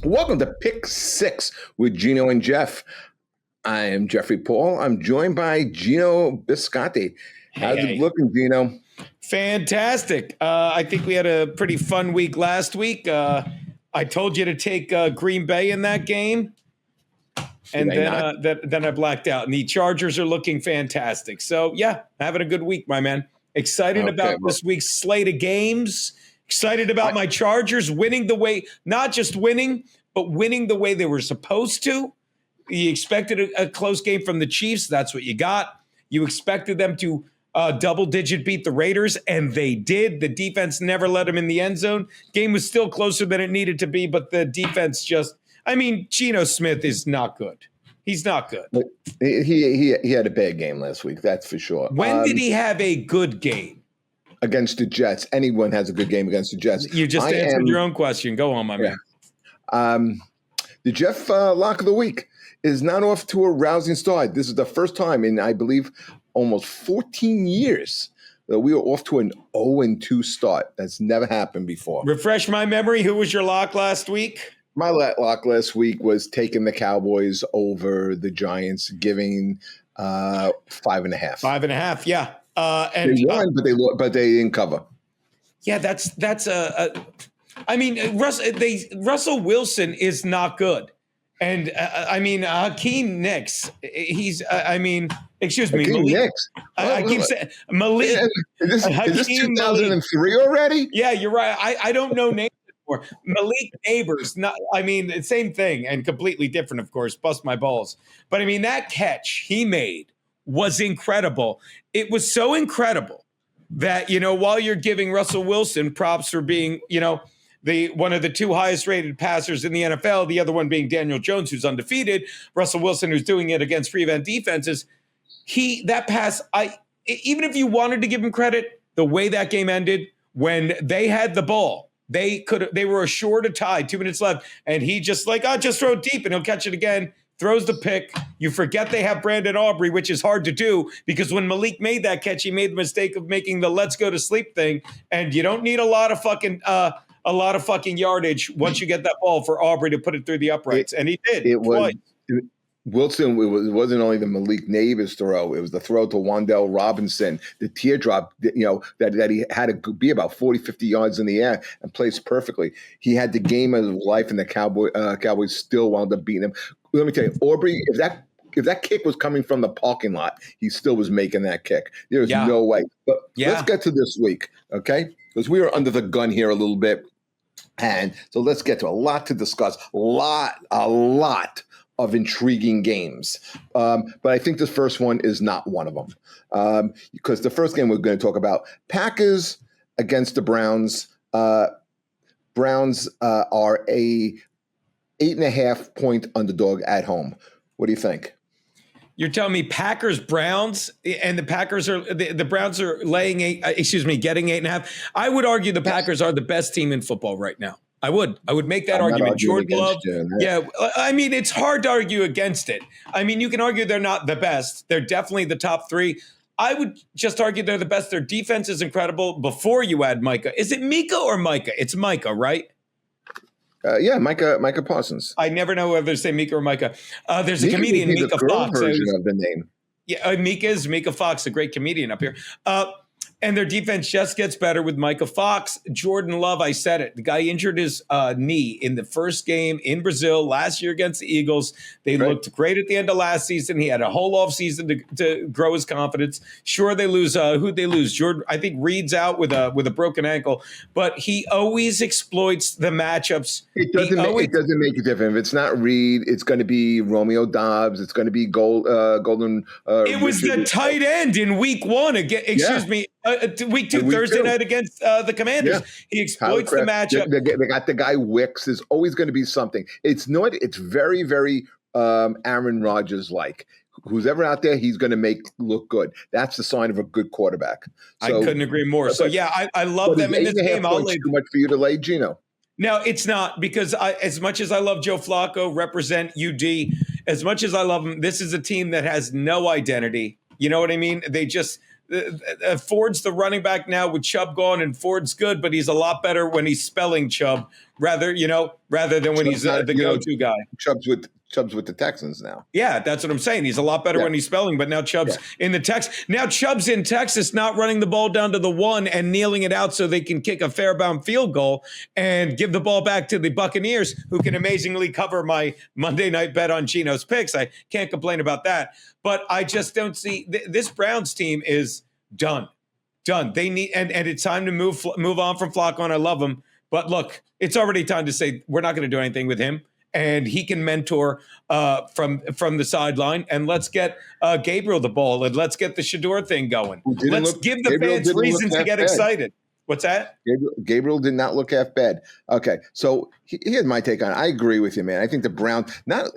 Welcome to Pick Six with Geno and Jeff. I am Jeffrey Paul. I'm joined by Geno Bisconte. How's it looking, Geno? Fantastic. I think we had a pretty fun week last week. I told you to take Green Bay in that game, and then I blacked out. And the Chargers are looking fantastic. So, yeah, having a good week, my man. Excited about this week's slate of games. Excited about my Chargers winning the way, not just winning, but winning the way they were supposed to. You expected a close game from the Chiefs. That's what you got. You expected them to double-digit beat the Raiders, and they did. The defense never let them in the end zone. Game was still closer than it needed to be, but the defense Geno Smith is not good. He's not good. He had a bad game last week, that's for sure. When did he have a good game? Against the Jets. Anyone has a good game against the Jets. You just answered your own question. Go on, my man. The Jeff lock of the week is not off to a rousing start. This is the first time in, I believe, almost 14 years that we were off to an 0-2 start. That's never happened before. Refresh my memory. Who was your lock last week? My lock last week was taking the Cowboys over the Giants, giving 5.5. 5.5, yeah. And they won, but they didn't cover. Yeah, Russell Wilson is not good, and Hakeem Nicks. Excuse me, Hakeem Nicks. I keep saying Malik. Is this 2003 already? Yeah, you're right. I don't know names anymore. Malik Neighbors. Same thing and completely different, of course. Bust my balls. But that catch he made was incredible. It was so incredible that, while you're giving Russell Wilson props for being, one of the two highest rated passers in the NFL, the other one being Daniel Jones, who's undefeated, Russell Wilson, who's doing it against prevent defenses. That pass, even if you wanted to give him credit, the way that game ended, when they had the ball, they were assured a tie, 2 minutes left, and he just just throw it deep and he'll catch it again. Throws the pick. You forget they have Brandon Aubrey, which is hard to do because when Malik made that catch, he made the mistake of making the "let's go to sleep" thing, and you don't need a lot of fucking yardage once you get that ball for Aubrey to put it through the uprights, and he did. Wilson. It wasn't only the Malik Neighbors throw; it was the throw to Wan'Dale Robinson, the teardrop. That he had to be about 40, 50 yards in the air and placed perfectly. He had the game of his life, and the Cowboys still wound up beating him. Let me tell you, Aubrey, if that kick was coming from the parking lot, he still was making that kick. There's no way. But let's get to this week, okay? Because we are under the gun here a little bit. And so let's get to a lot to discuss, a lot of intriguing games. But I think this first one is not one of them. Because the first game we're going to talk about, Packers against the Browns. Browns are a 8.5 point underdog at home. What do you think? You're telling me Packers Browns, and the Browns are getting 8.5. I would argue the Packers are the best team in football right now. I would make that argument. Jordan Love. It's hard to argue against it. You can argue they're not the best. They're definitely the top three. I would just argue they're the best. Their defense is incredible before you add Micah. Is it Mika or Micah? It's Micah, right? Micah Parsons. I never know whether to say Mika or Micah. There's a comedian, Mika Fox. Version of the name. Yeah, Mika Fox, a great comedian up here. And their defense just gets better with Micah Fox. Jordan Love, I said it. The guy injured his knee in the first game in Brazil last year against the Eagles. They looked great at the end of last season. He had a whole off season to grow his confidence. Sure, they lose. Who'd they lose? Jordan, I think Reed's out with a broken ankle. But he always exploits the matchups. It doesn't make a difference. If it's not Reed, it's going to be Romeo Doubs. It's going to be Golden. It was the tight end in week one. Week two, Thursday night against the Commanders. Yeah. He exploits the matchup. They got the guy Wicks. There's always going to be something. It's very, very Aaron Rodgers-like. Who's ever out there, he's going to make look good. That's the sign of a good quarterback. So, I couldn't agree more. So, I love them in this game. I'll lay too much for you to lay, Geno. No, it's not, because as much as I love Joe Flacco, represent UD, as much as I love him, this is a team that has no identity. You know what I mean? Ford's the running back now with Chubb gone, and Ford's good, but he's a lot better when he's spelling Chubb rather than when he's the go-to guy. Chubb's with the Texans now. Yeah, that's what I'm saying. He's a lot better when he's spelling, but now Chubb's in the Texas. Now Chubb's in Texas, not running the ball down to the 1 and kneeling it out so they can kick a fair-bound field goal and give the ball back to the Buccaneers, who can amazingly cover my Monday night bet on Geno's picks. I can't complain about that. But I just don't see this Browns team is done. They need and it's time to move on from Flacco. I love him, but look, it's already time to say we're not going to do anything with him. And he can mentor from the sideline. And let's get Gabriel the ball, and let's get the Shador thing going. Let's give the fans reasons to get excited. What's that? Gabriel did not look half bad. Okay, so here's my take on it. I agree with you, man. I think the Browns,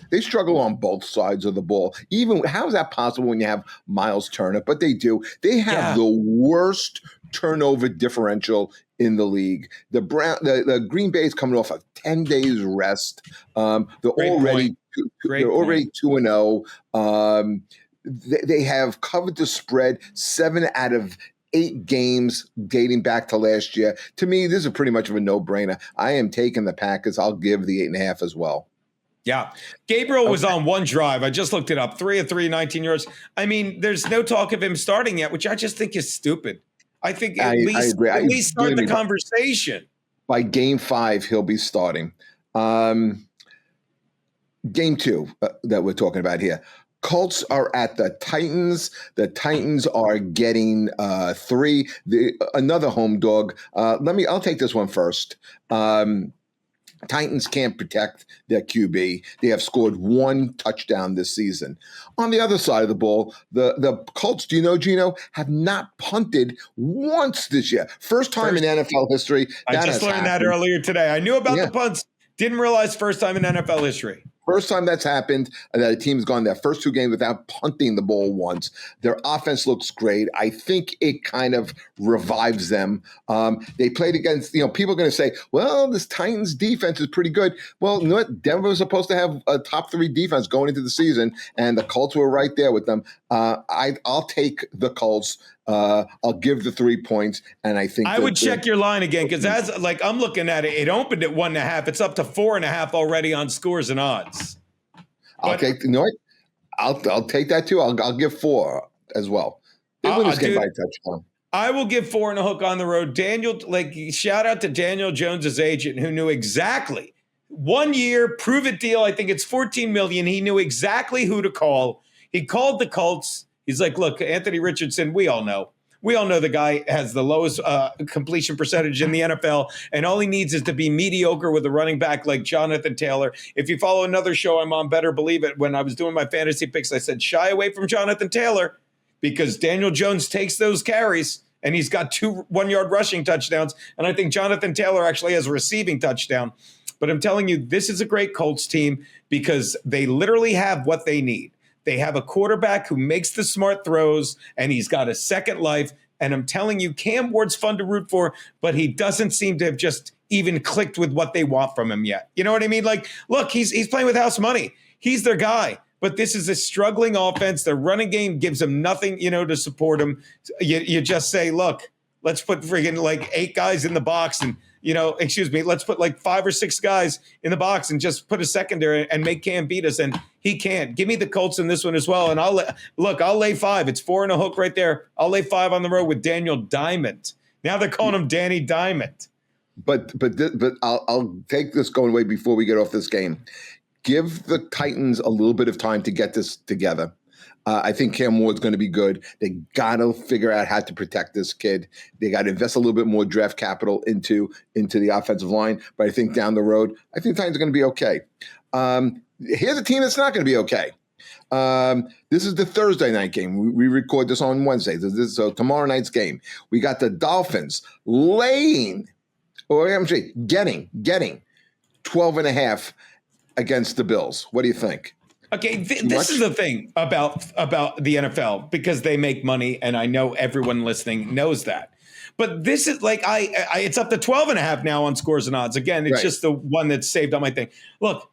they struggle on both sides of the ball. Even how is that possible when you have Myles Turner? But they do. They have the worst turnover differential in the league. The Green Bay is coming off of 10 days rest. They're already 2-0. They have covered the spread 7 out of 8 games dating back to last year. To me, this is pretty much of a no-brainer. I am taking the Packers. I'll give the 8.5 as well. Yeah. Gabriel was on one drive. I just looked it up. 3 of 3, 19 yards. I mean, there's no talk of him starting yet, which I just think is stupid. I think at least start the conversation. By game 5, he'll be starting. Game 2 that we're talking about here. Colts are at the Titans. The Titans are getting 3. Another home dog. I'll take this one first. Titans can't protect their QB. They have scored 1 touchdown this season. On the other side of the ball, the Colts, do you know, Geno, have not punted once this year. First time in NFL history. I just learned that earlier today. I knew about the punts. Didn't realize first time in NFL history. First time that's happened, that a team's gone their first 2 games without punting the ball once. Their offense looks great. I think it kind of revives them. They played against, people are going to say, well, this Titans defense is pretty good. Well, you know what? Denver was supposed to have a top 3 defense going into the season, and the Colts were right there with them. I'll take the Colts. I'll give the 3 points, and I think I would check your line again, because I'm looking at it. It opened at 1.5. It's up to 4.5 already on scores and odds. I'll take that too. I'll give 4 as well. They win this game by a touchdown. I will give 4 and a hook on the road. Shout out to Daniel Jones's agent, who knew exactly 1 year prove it deal. I think it's $14 million. He knew exactly who to call. He called the Colts. He's like, look, Anthony Richardson, we all know the guy has the lowest completion percentage in the NFL, and all he needs is to be mediocre with a running back like Jonathan Taylor. If you follow another show I'm on, better believe it, when I was doing my fantasy picks, I said shy away from Jonathan Taylor because Daniel Jones takes those carries, and he's got 2 1-yard rushing touchdowns, and I think Jonathan Taylor actually has a receiving touchdown. But I'm telling you, this is a great Colts team because they literally have what they need. They have a quarterback who makes the smart throws, and he's got a second life. And I'm telling you, Cam Ward's fun to root for, but he doesn't seem to have just even clicked with what they want from him yet. You know what I mean? Like, look, he's playing with house money. He's their guy. But this is a struggling offense. The running game gives him nothing, to support him. You just say, look, let's put friggin' 8 guys in the box and, let's put 5 or 6 guys in the box and just put a secondary and make Cam beat us. And he can't. Give me the Colts in this one as well. And I'll lay 5. It's 4 and a hook right there. I'll lay 5 on the road with Daniel Diamond. Now they're calling him Danny Diamond. But I'll take this going away before we get off this game. Give the Titans a little bit of time to get this together. I think Cam Ward's going to be good. They got to figure out how to protect this kid. They got to invest a little bit more draft capital into the offensive line. But I think down the road, I think the Titans are going to be okay. Here's a team that's not going to be okay. This is the Thursday night game. We record this on Wednesday. So tomorrow night's game. We got the Dolphins getting 12.5 against the Bills. What do you think? Okay, this is the thing about the NFL, because they make money, and I know everyone listening knows that. But this is it's up to 12.5 now on scores and odds. Again, it's just the one that's saved on my thing. Look,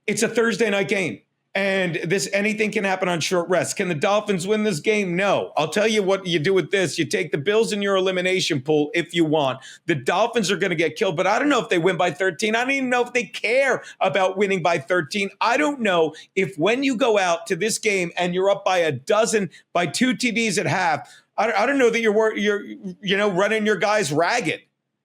it's a Thursday night game. And anything can happen on short rest. Can the Dolphins win this game? No. I'll tell you what you do with this. You take the Bills in your elimination pool if you want. The Dolphins are going to get killed, but I don't know if they win by 13. I don't even know if they care about winning by 13. I don't know if when you go out to this game and you're up by a dozen, by 2 TDs at half, I don't know that you're running your guys ragged.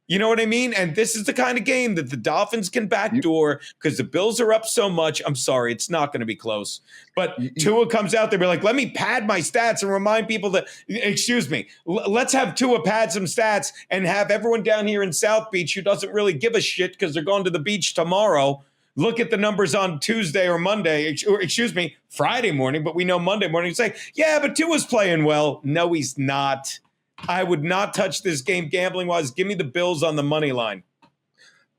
You know what I mean? And this is the kind of game that the Dolphins can backdoor because the Bills are up so much. I'm sorry, it's not going to be close. But Tua comes out there, be like, let me pad my stats and remind people that, excuse me, let's have Tua pad some stats and have everyone down here in South Beach who doesn't really give a shit because they're going to the beach tomorrow. Look at the numbers on Tuesday or Monday, or excuse me, Friday morning, but we know Monday morning. Say, yeah, but Tua's playing well. No, he's not. I would not touch this game gambling-wise. Give me the Bills on the money line.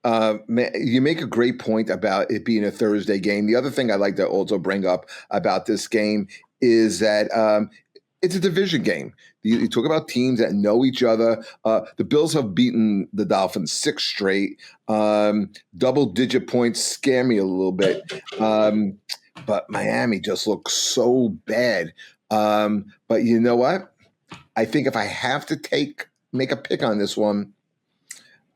You make a great point about it being a Thursday game. The other thing I'd like to also bring up about this game is that it's a division game. You talk about teams that know each other. The Bills have beaten the Dolphins 6 straight. Double-digit points scare me a little bit. But Miami just looks so bad. But you know what? I think if I have to make a pick on this one,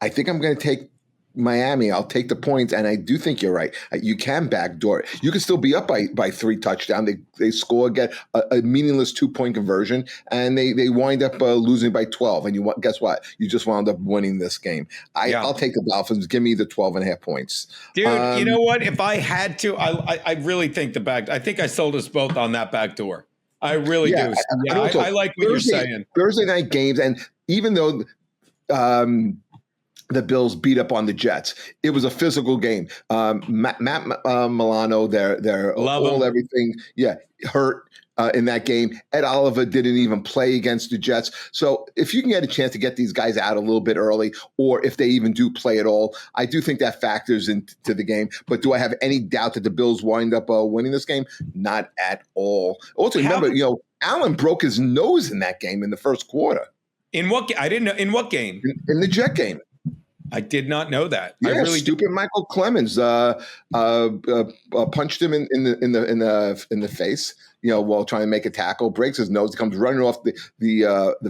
I think I'm going to take Miami. I'll take the points, and I do think you're right. You can backdoor it. You can still be up by 3 touchdowns. They score, get a meaningless 2-point conversion, and they wind up losing by 12. And guess what? You just wound up winning this game. I'll take the Dolphins. Give me the 12.5 points. Dude, you know what? If I had to, I really think I think I sold us both on that backdoor. I really do. I like what you're saying. Thursday night games, and even though the Bills beat up on the Jets, it was a physical game. Matt Milano, they're all everything, hurt in that game. Ed Oliver didn't even play against the Jets. So if you can get a chance to get these guys out a little bit early, or if they even do play at all, I do think that factors into the game. But do I have any doubt that the Bills wind up winning this game? Not at all. Also, remember, Allen broke his nose in that game in the first quarter. In what? I didn't know. In what game? In the Jet game. I did not know that. Yeah, I really stupid Michael Clemens punched him in the face, while trying to make a tackle, breaks his nose, comes running off the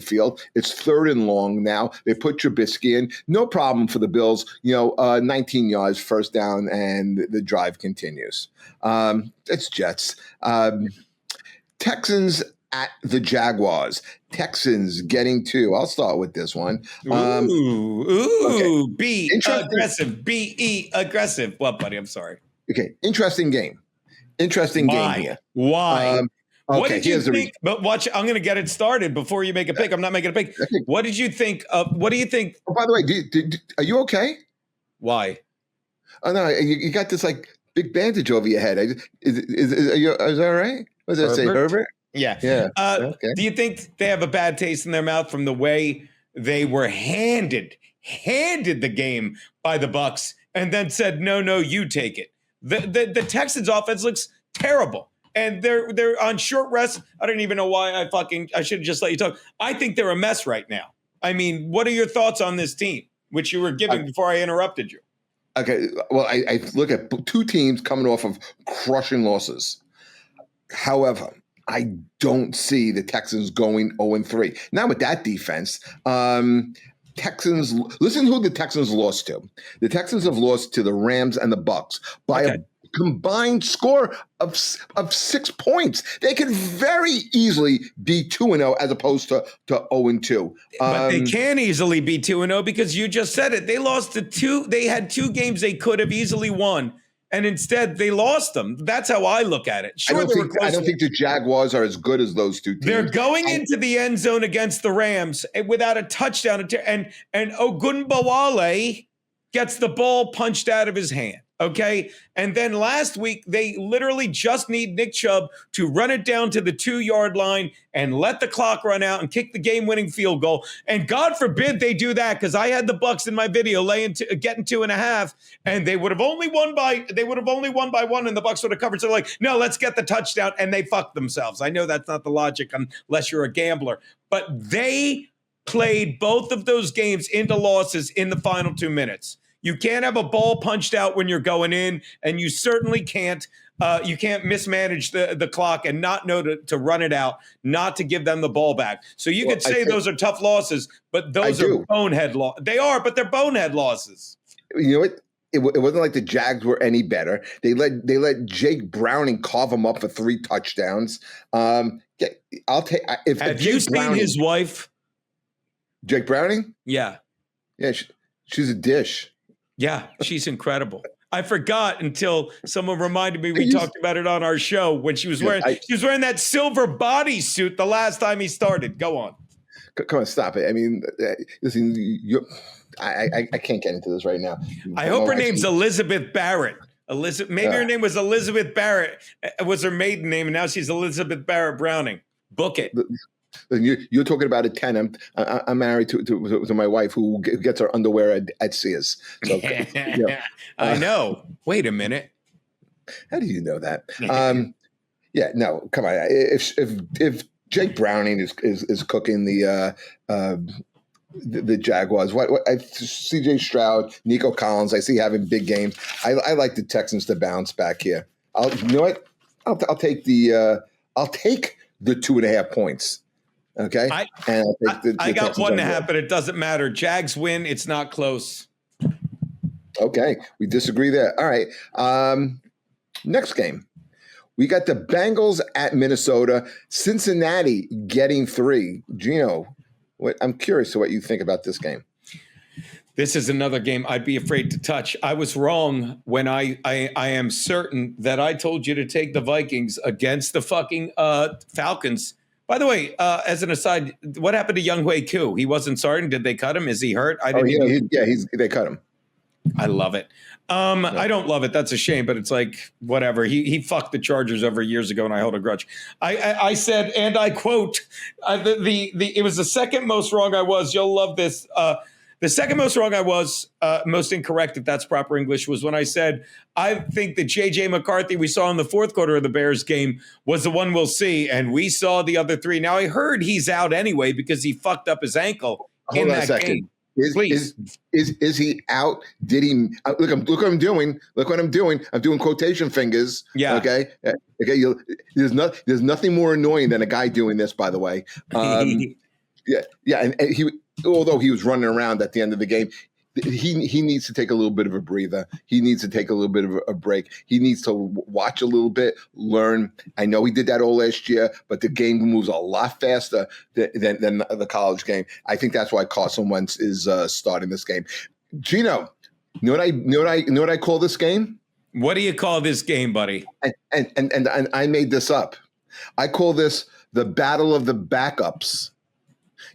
field. It's 3rd and long now. They put Trubisky in. No problem for the Bills. 19 yards, first down, and the drive continues. It's Jets. Texans at the Jaguars. Texans getting 2. I'll start with this one. Okay. Be aggressive. Be aggressive. Well, buddy, I'm sorry. Okay. Interesting game. Game here. Why? What Okay, did you think? But watch, I'm going to get it started before you make a pick. I'm not making a pick. Okay. What did you think of? What do you think? Oh, by the way, are you okay? Why? Oh no, you got this big bandage over your head. Is that all right? What does that say, Herbert? Yeah. Okay. Do you think they have a bad taste in their mouth from the way they were handed the game by the Bucs and then said, no, you take it? The Texans offense looks terrible. And they're on short rest. I don't even know why I should have just let you talk. I think they're a mess right now. I mean, what are your thoughts on this team, which you were giving before I interrupted you? Okay. Well, I look at 2 teams coming off of crushing losses. However, I don't see the Texans going 0-3. Now with that defense, Texans. Listen who the Texans lost to. The Texans have lost to the Rams and the Bucs by a combined score of 6 points. They could very easily be 2-0 as opposed to 0-2. But they can easily be 2-0 because you just said it. They lost to 2. They had 2 games they could have easily won. And instead, they lost them. That's how I look at it. Sure, I don't think the Jaguars are as good as those 2 teams. They're going into the end zone against the Rams without a touchdown. And Ogunbowale gets the ball punched out of his hand. Okay. And then last week, they literally just need Nick Chubb to run it down to the 2-yard line and let the clock run out and kick the game-winning field goal. And God forbid they do that, because I had the Bucs in my video getting 2.5, and they would have only won by 1, and the Bucs would have covered. So like, no, let's get the touchdown, and they fucked themselves. I know that's not the logic unless you're a gambler, but they played both of those games into losses in the final 2 minutes. You can't have a ball punched out when you're going in, and you certainly can't You can't mismanage the clock and not know to run it out, not to give them the ball back. So you could say those are tough losses, but those are bonehead losses. They are, but they're bonehead losses. You know what? It wasn't like the Jags were any better. They let Jake Browning carve him up for 3 touchdowns. Yeah, I'll take. Have you seen his wife? Jake Browning? Yeah. Yeah, she's a dish. Yeah, she's incredible. I forgot until someone reminded me we talked about it on our show when she was wearing that silver bodysuit the last time he started. Go on. Come on, stop it. I mean, listen, I can't get into this right now. I hope her name's Elizabeth Barrett. Maybe her name was Elizabeth Barrett. It was her maiden name, and now she's Elizabeth Barrett Browning. Book it. You're talking about a 10. I'm married to my wife who gets her underwear at Sears. So, I know. Wait a minute. How do you know that? Yeah, no, come on. If Jake Browning is cooking the Jaguars, what C.J. Stroud, Nico Collins, I see having big games. I like the Texans to bounce back here. You know what? I'll take the 2.5 points. Okay, I got 1.5, but it doesn't matter. Jags win. It's not close. Okay, we disagree there. All right. Next game, we got the Bengals at Minnesota. Cincinnati getting 3. Geno, I'm curious to what you think about this game. This is another game I'd be afraid to touch. I was wrong when I am certain that I told you to take the Vikings against the fucking Falcons. By the way, as an aside, what happened to Younghoe Koo? He wasn't starting. Did they cut him? Is he hurt? They cut him. I love it. I don't love it. That's a shame, but it's like, whatever. He fucked the Chargers over years ago, and I hold a grudge. I said, and I quote, it was the second most wrong I was. You'll love this. The second most wrong I was, most incorrect, if that's proper English, was when I said, I think that J.J. McCarthy we saw in the fourth quarter of the Bears game was the one we'll see, and we saw the other 3. Now, I heard he's out anyway because he fucked up his ankle in that game. Is he out? Did he look what I'm doing? Look what I'm doing. I'm doing quotation fingers. Yeah. Okay. There's nothing more annoying than a guy doing this, by the way. Yeah. And he, although he was running around at the end of the game, he needs to take a little bit of a breather. He needs to take a little bit of a break. He needs to watch a little bit, learn. I know he did that all last year, but the game moves a lot faster than the college game. I think that's why Carson Wentz is starting this game. Geno, you know what I call this game? What do you call this game, buddy? And I made this up. I call this the battle of the backups.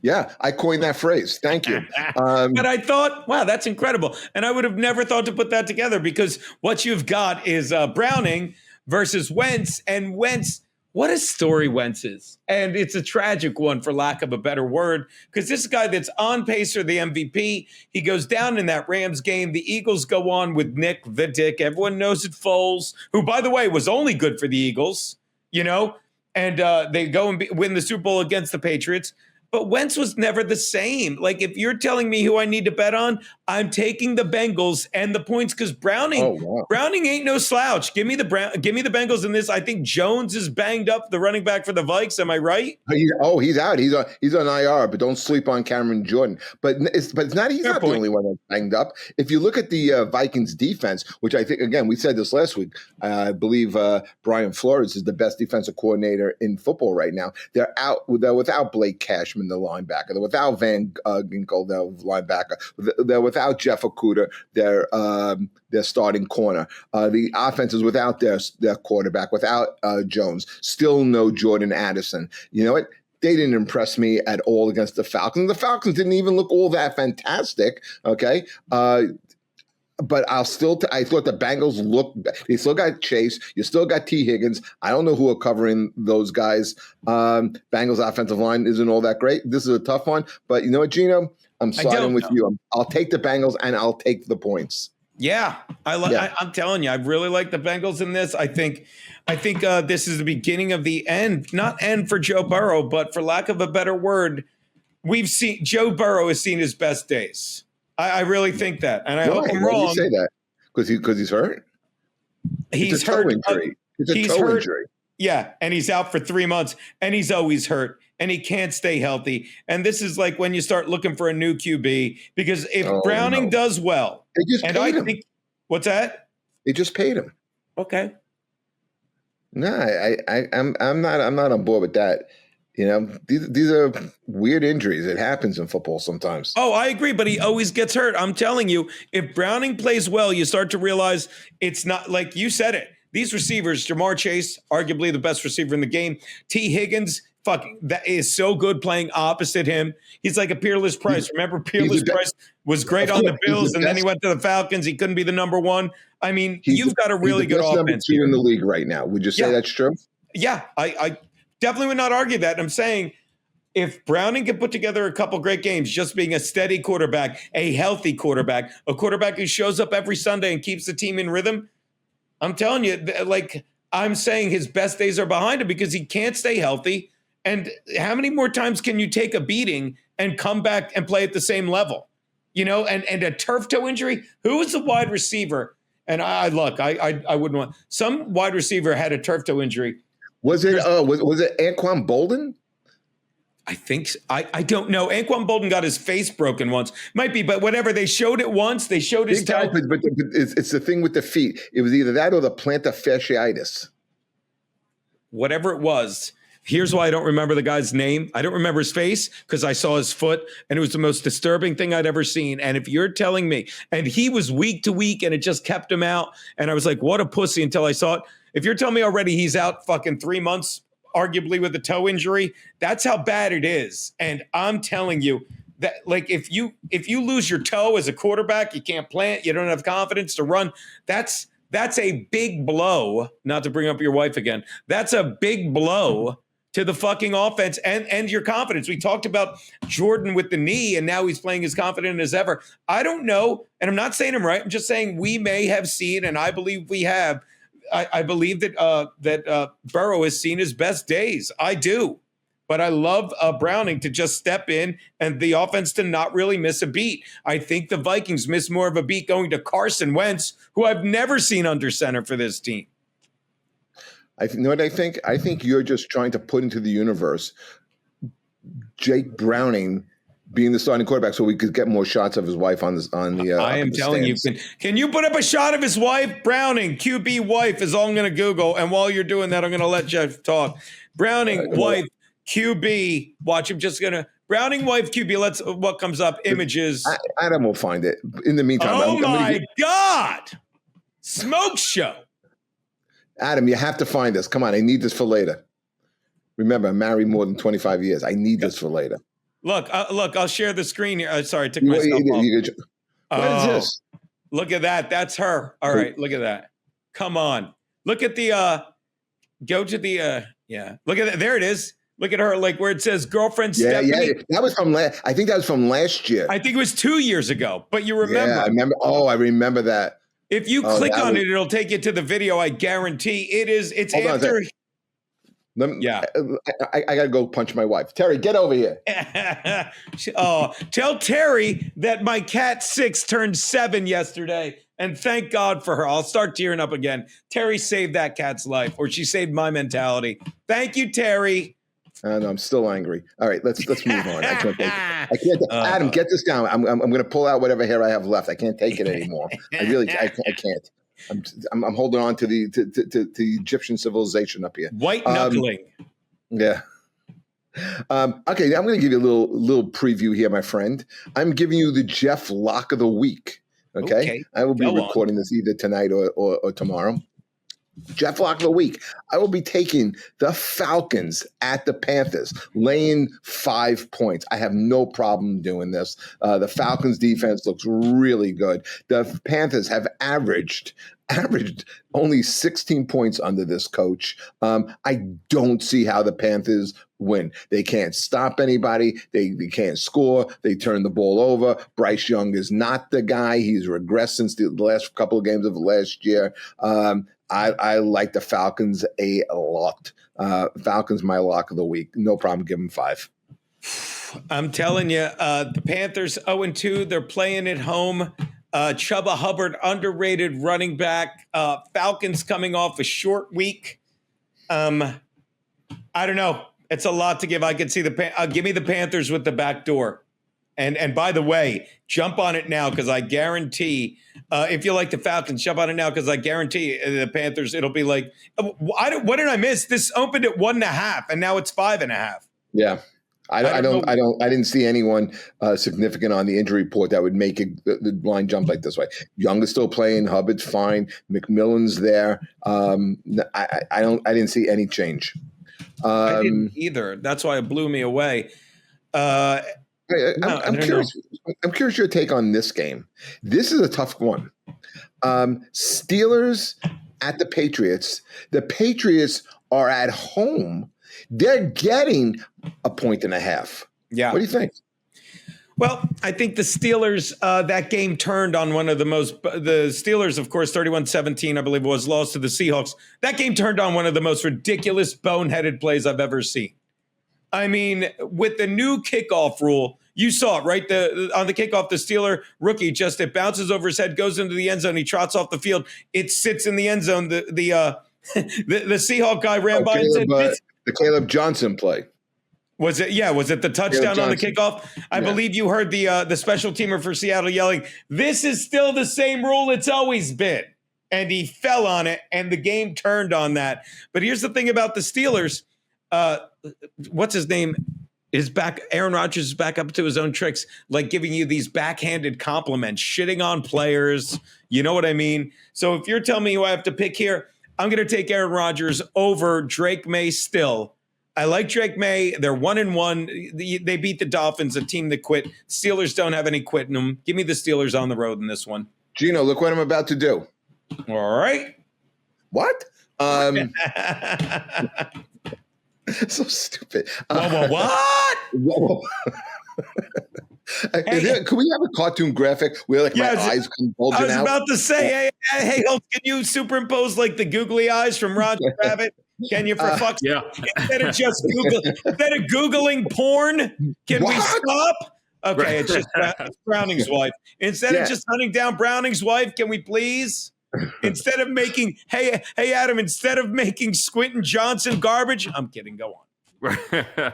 Yeah, I coined that phrase. Thank you. But I thought, wow, that's incredible. And I would have never thought to put that together because what you've got is Browning versus Wentz. And Wentz, what a story Wentz is. And it's a tragic one, for lack of a better word, because this guy that's on pace for the MVP, he goes down in that Rams game. The Eagles go on with Nick the Dick. Everyone knows it, Foles, who, by the way, was only good for the Eagles, and they go and win the Super Bowl against the Patriots. But Wentz was never the same. Like, if you're telling me who I need to bet on, I'm taking the Bengals and the points because Browning ain't no slouch. Give me the Bengals in this. I think Jones is banged up, the running back for the Vikes. Am I right? He's out. He's on IR, but don't sleep on Cameron Jordan. But he's not the only one that's banged up. If you look at the Vikings defense, which I think, again, we said this last week, I believe Brian Flores is the best defensive coordinator in football right now. They're without Blake Cashman, the linebacker. They're without Van Ginkel, the linebacker. They're without Jeff Okudah, their starting corner. The offense is without their quarterback, without Jones. Still no Jordan Addison. You know what? They didn't impress me at all against the Falcons. The Falcons didn't even look all that fantastic. Okay. But I thought the Bengals they still got Chase. You still got T. Higgins. I don't know who are covering those guys. Bengals offensive line isn't all that great. This is a tough one. But you know what, Geno? I'm siding with you. I'll take the Bengals and I'll take the points. Yeah, I'm telling you, I really like the Bengals in this. I think this is the beginning of the end. Not end for Joe Burrow, but for lack of a better word, we've seen Joe Burrow has seen his best days. I really think that, and I hope I'm wrong. Why do you say that? Because he's hurt. He's hurt. It's a He's toe hurt. injury. Yeah, and he's out for 3 months, and he's always hurt, and he can't stay healthy. And this is like when you start looking for a new QB, because if Oh Browning no, does well, they just and I paid him. think, what's that? They just paid him. Okay. No, I'm not on board with that. You know, these are weird injuries. It happens in football sometimes. Oh, I agree, but he always gets hurt. I'm telling you, if Browning plays well, you start to realize it's not like you said it. These receivers, Jamar Chase, arguably the best receiver in the game. T. Higgins, that is so good playing opposite him. He's like a Peerless Price. Remember, Peerless Price was great on the Bills, and then he went to the Falcons. He couldn't be the number one. I mean, you've got a really good offense number two here in the league right now. Would you say that's true? Yeah, I definitely would not argue that. I'm saying if Browning can put together a couple great games, just being a steady quarterback, a healthy quarterback, a quarterback who shows up every Sunday and keeps the team in rhythm, I'm telling you, like I'm saying his best days are behind him because he can't stay healthy. And how many more times can you take a beating and come back and play at the same level? You know, and a turf toe injury? Who is the wide receiver? And I wouldn't want some wide receiver had a turf toe injury. Was it was it Anquan Bolden? I think I don't know. Anquan Bolden got his face broken once. Might be, but whatever. They showed it once. They showed his toe. But it's the thing with the feet. It was either that or the plantar fasciitis. Whatever it was. Here's why I don't remember the guy's name. I don't remember his face because I saw his foot, and it was the most disturbing thing I'd ever seen. And if you're telling me, and he was week to week, and it just kept him out, and I was like, what a pussy until I saw it. If you're telling me already he's out fucking 3 months, arguably with a toe injury, that's how bad it is. And I'm telling you that, like, if you lose your toe as a quarterback, you can't plant, you don't have confidence to run. That's a big blow. Not to bring up your wife again. That's a big blow to the fucking offense and your confidence. We talked about Jordan with the knee, and now he's playing as confident as ever. I don't know, and I'm not saying I'm right. I'm just saying we may have seen, and I believe we have. I believe that Burrow has seen his best days. I do. But I love Browning to just step in and the offense to not really miss a beat. I think the Vikings miss more of a beat going to Carson Wentz, who I've never seen under center for this team. You know what I think? I think you're just trying to put into the universe Jake Browning being the starting quarterback so we could get more shots of his wife on the I am telling you, can you put up a shot of his wife? Browning, QB wife is all I'm going to Google. And while you're doing that, I'm going to let Jeff talk. Browning, wife, QB. Watch, I'm just going to Browning, wife, QB. Let's what comes up. Images. Adam will find it. In the meantime, oh my God. Smoke show. Adam, you have to find this. Come on, I need this for later. Remember, I'm married more than 25 years. I need this for later. Look, I'll share the screen here. Sorry, I took myself off. What is this? Look at that. That's her. All right, look at that. Come on. Look at the, go to the, Look at that. There it is. Look at her, like where it says girlfriend Stephanie. Yeah. That was from I think that was from last year. I think it was 2 years ago, but you remember. Yeah, I remember. Oh, I remember that. If you click on it, it'll take you to the video. I guarantee it's after. I got to go punch my wife. Terry, get over here. Tell Terry that my cat 6 turned 7 yesterday, and thank God for her. I'll start tearing up again. Terry saved that cat's life, or she saved my mentality. Thank you, Terry. And I'm still angry. All right, let's move on. I can't take it. Adam, get this down. I'm going to pull out whatever hair I have left. I can't take it anymore. I can't. I'm holding on to the Egyptian civilization up here. White knuckling. Yeah. Okay, I'm going to give you a little preview here, my friend. I'm giving you the Jeff lock of the week. Okay. I will be recording this either tonight or tomorrow. Jeff lock of the week. I will be taking the Falcons at the Panthers, laying 5 points. I have no problem doing this. The Falcons defense looks really good. The Panthers have averaged only 16 points under this coach. I don't see how the Panthers win. They can't stop anybody. They can't score. They turn the ball over. Bryce Young is not the guy. He's regressed since the last couple of games of last year. I like the Falcons a lot. Falcons, my lock of the week. No problem. Give them 5. I'm telling you, the Panthers 0-2. They're playing at home. Chuba Hubbard, underrated running back. Falcons coming off a short week. I don't know. It's a lot to give. I could see give me the Panthers with the back door. And by the way, jump on it now because I guarantee if you like the Falcons, jump on it now because I guarantee the Panthers, it'll be like, what did I miss? This opened at 1.5 and now it's 5.5. Yeah. I didn't see anyone significant on the injury report that would make the line jump like this way. Young is still playing. Hubbard's fine. McMillan's there. I didn't see any change. I didn't either. That's why it blew me away. I'm curious. I'm curious your take on this game. This is a tough one. Steelers at the Patriots. The Patriots are at home. They're getting 1.5. Yeah. What do you think? Well, I think the Steelers, that game turned on one of the Steelers, of course, 31-17, I believe it was, lost to the Seahawks. That game turned on one of the most ridiculous, boneheaded plays I've ever seen. I mean, with the new kickoff rule, you saw it, right? On the kickoff, the Steeler rookie it bounces over his head, goes into the end zone, he trots off the field. It sits in the end zone. The Seahawk guy ran by and said, the Caleb Johnson play. Was it? Yeah. Was it the touchdown on the kickoff? I believe you heard the special teamer for Seattle yelling, "This is still the same rule it's always been." And he fell on it, and the game turned on that. But here's the thing about the Steelers. What's his name? Is back. Aaron Rodgers is back up to his own tricks, like giving you these backhanded compliments, shitting on players. You know what I mean? So if you're telling me who I have to pick here, I'm going to take Aaron Rodgers over Drake May still. I like Drake May. They're 1-1. They beat the Dolphins, a team that quit. Steelers don't have any quit in them. Give me the Steelers on the road in this one. Geno, look what I'm about to do. All right. What? So stupid. What? Whoa. Can we have a cartoon graphic where my eyes come bulging out? I was about to say, hey, Holt, can you superimpose like the googly eyes from Roger Rabbit? Can you, for fuck's sake? Instead of just Googling porn, can we stop? Okay, it's just Browning's wife. Instead of just hunting down Browning's wife, can we please? Instead of making, hey Adam, instead of making Squinton Johnson garbage, I'm kidding. Go on.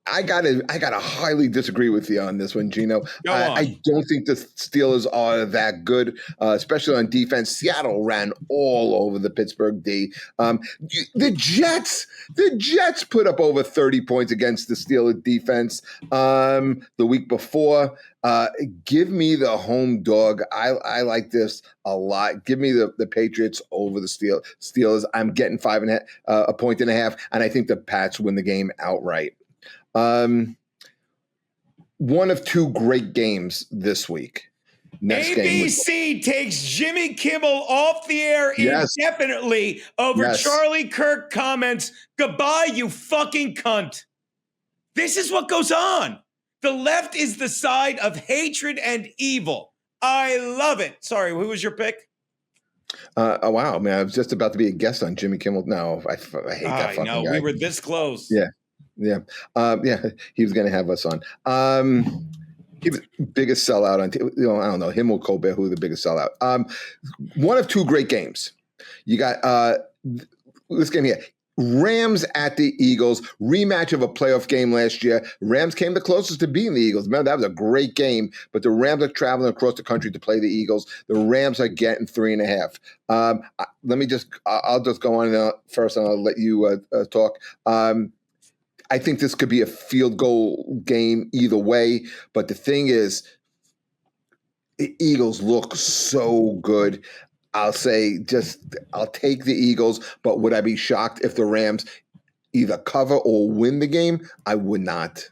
I gotta highly disagree with you on this one, Geno. I don't think the Steelers are that good, especially on defense. Seattle ran all over the Pittsburgh D. The Jets put up over 30 points against the Steelers defense the week before. Give me the home dog. I like this a lot. Give me the Patriots over the Steelers. I'm getting 1.5, and I think the Pats win the game outright. One of two great games this week. ABC takes Jimmy Kimmel off the air indefinitely over Charlie Kirk comments. Goodbye, you fucking cunt. This is what goes on. The left is the side of hatred and evil. I love it. Sorry, who was your pick? Oh, wow, man. I was just about to be a guest on Jimmy Kimmel. No, I hate that fucking guy. We were this close. Yeah. He was going to have us on. He was biggest sellout on, I don't know, him or Colbert, who the biggest sellout. One of two great games. You got this game here. Rams at the Eagles, rematch of a playoff game last year. Rams came the closest to beating the Eagles. Man, that was a great game, but the Rams are traveling across the country to play the Eagles. The Rams are getting 3.5. I'll just go on first and I'll let you talk. I think this could be a field goal game either way, but the thing is, the Eagles look so good. I'll take the Eagles, but would I be shocked if the Rams either cover or win the game? I would not.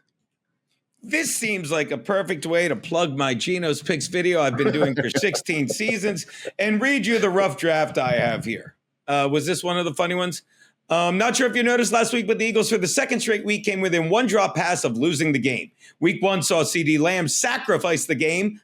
This seems like a perfect way to plug my Geno's Picks video I've been doing for 16 seasons and read you the rough draft I have here. Was this one of the funny ones? Not sure if you noticed last week, but the Eagles for the second straight week came within one drop pass of losing the game. Week 1 saw CeeDee Lamb sacrifice the game,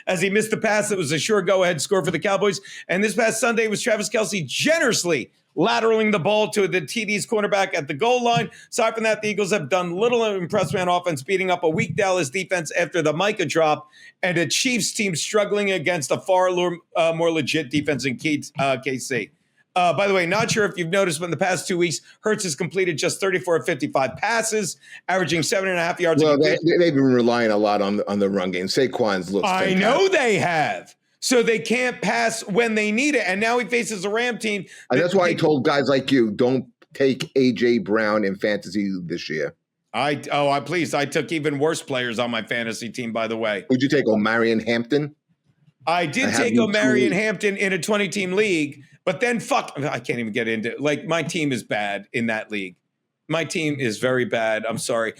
as he missed the pass that was a sure go-ahead score for the Cowboys. And this past Sunday was Travis Kelce generously lateraling the ball to the TD's cornerback at the goal line. Aside from that, the Eagles have done little to impress me on offense, beating up a weak Dallas defense after the Micah drop, and a Chiefs team struggling against a far more legit defense in KC. By the way, not sure if you've noticed, but in the past 2 weeks, Hurts has completed just 34 of 55 passes, averaging 7.5 yards. Well, they've been relying a lot on the run game. Saquon's looks fantastic. I know they have. So they can't pass when they need it. And now he faces a Ram team. And that's why I told guys like you, don't take A.J. Brown in fantasy this year. I took even worse players on my fantasy team, by the way. Would you take Omarion Hampton? I did take Omarion Hampton in a 20-team league, but then I can't even get into it. Like, my team is bad in that league. My team is very bad. I'm sorry.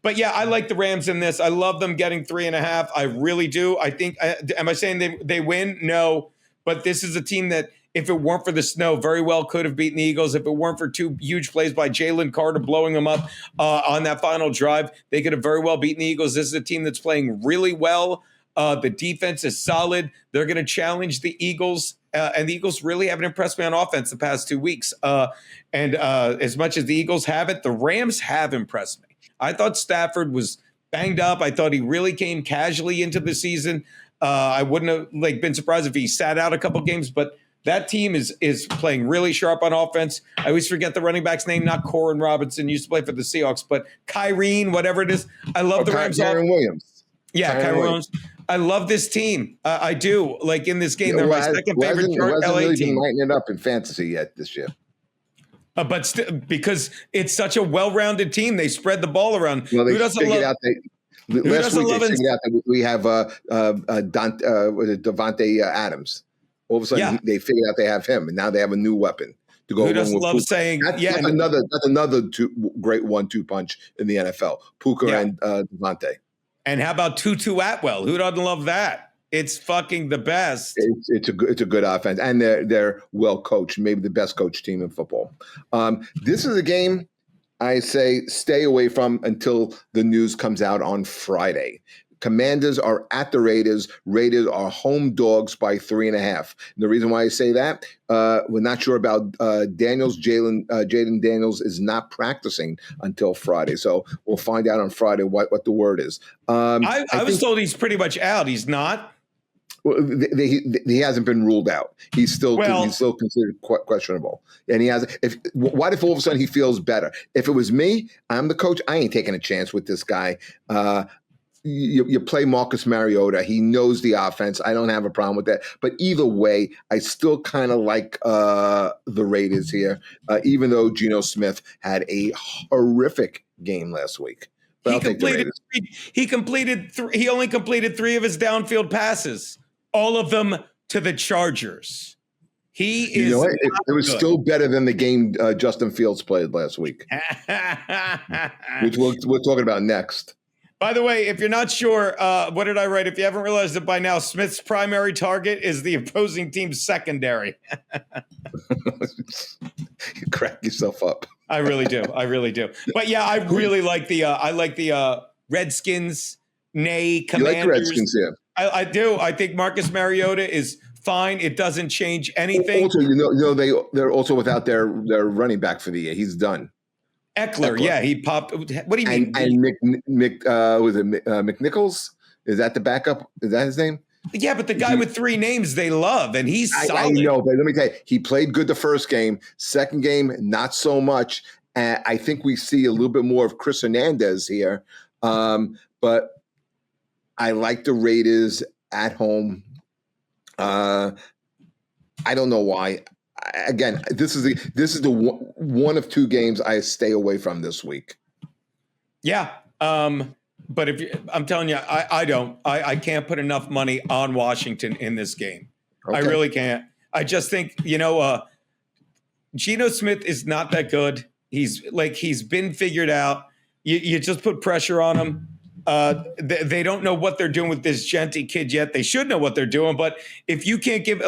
But yeah, I like the Rams in this. I love them getting 3.5. I really do. I think, am I saying they win? No. But this is a team that, if it weren't for the snow, very well could have beaten the Eagles. If it weren't for 2 huge plays by Jalen Carter blowing them up on that final drive, they could have very well beaten the Eagles. This is a team that's playing really well. The defense is solid. They're going to challenge the Eagles. And the Eagles really haven't impressed me on offense the past 2 weeks. And as much as the Eagles haven't, the Rams have impressed me. I thought Stafford was banged up. I thought he really came casually into the season. I wouldn't have been surprised if he sat out a couple games, but that team is playing really sharp on offense. I always forget the running back's name, not Corin Robinson, used to play for the Seahawks, but Kyrene, whatever it is. I love the Rams. Kyren Williams. Yeah, Kyren Williams. I love this team. I do. Like, in this game, they're my second favorite LA team. Lighting it up in fantasy yet this year. But because it's such a well-rounded team, they spread the ball around. Well, last week they figured out that we have Devontae Adams. All of a sudden, they figured out they have him, and now they have a new weapon to go. Who doesn't love saying? That's another great 1-2 punch in the NFL. Puka and Devontae. And how about Tutu Atwell? Who doesn't love that? It's fucking the best. It's a good offense, and they're well coached. Maybe the best coached team in football. This is a game I say stay away from until the news comes out on Friday. Commanders are at the Raiders. Raiders are home dogs by 3.5. The reason why I say that, we're not sure about Daniels. Jaden Daniels is not practicing until Friday, so we'll find out on Friday what the word is. I was told he's pretty much out. He's not. Well, he hasn't been ruled out. He's still considered questionable. And he has. What if all of a sudden he feels better? If it was me, I'm the coach. I ain't taking a chance with this guy. You play Marcus Mariota. He knows the offense. I don't have a problem with that. But either way, I still kind of like the Raiders here, even though Geno Smith had a horrific game last week. But I'll take the Raiders. He only completed 3 of his downfield passes, all of them to the Chargers. He is. You know what? It was still better than the game Justin Fields played last week, which we're talking about next. By the way, if you're not sure, what did I write? If you haven't realized it by now, Smith's primary target is the opposing team's secondary. You crack yourself up. I really do. But yeah, I really like the Redskins, Commanders. You like the Redskins, yeah. I do. I think Marcus Mariota is fine. It doesn't change anything. Also, they're also without their running back for the year. He's done. Eckler, yeah, he popped. What do you mean? And McNichols? Is that the backup? Is that his name? Yeah, but the guy with 3 names they love, and he's solid. I know, but let me tell you, he played good the first game. Second game, not so much. I think we see a little bit more of Chris Hernandez here. But I like the Raiders at home. I don't know why. Again, this is the one of 2 games I stay away from this week. Yeah, but I'm telling you, I can't put enough money on Washington in this game. Okay. I really can't. I just think Geno Smith is not that good. He's been figured out. You just put pressure on him. They don't know what they're doing with this Gentry kid yet. They should know what they're doing, but if you can't give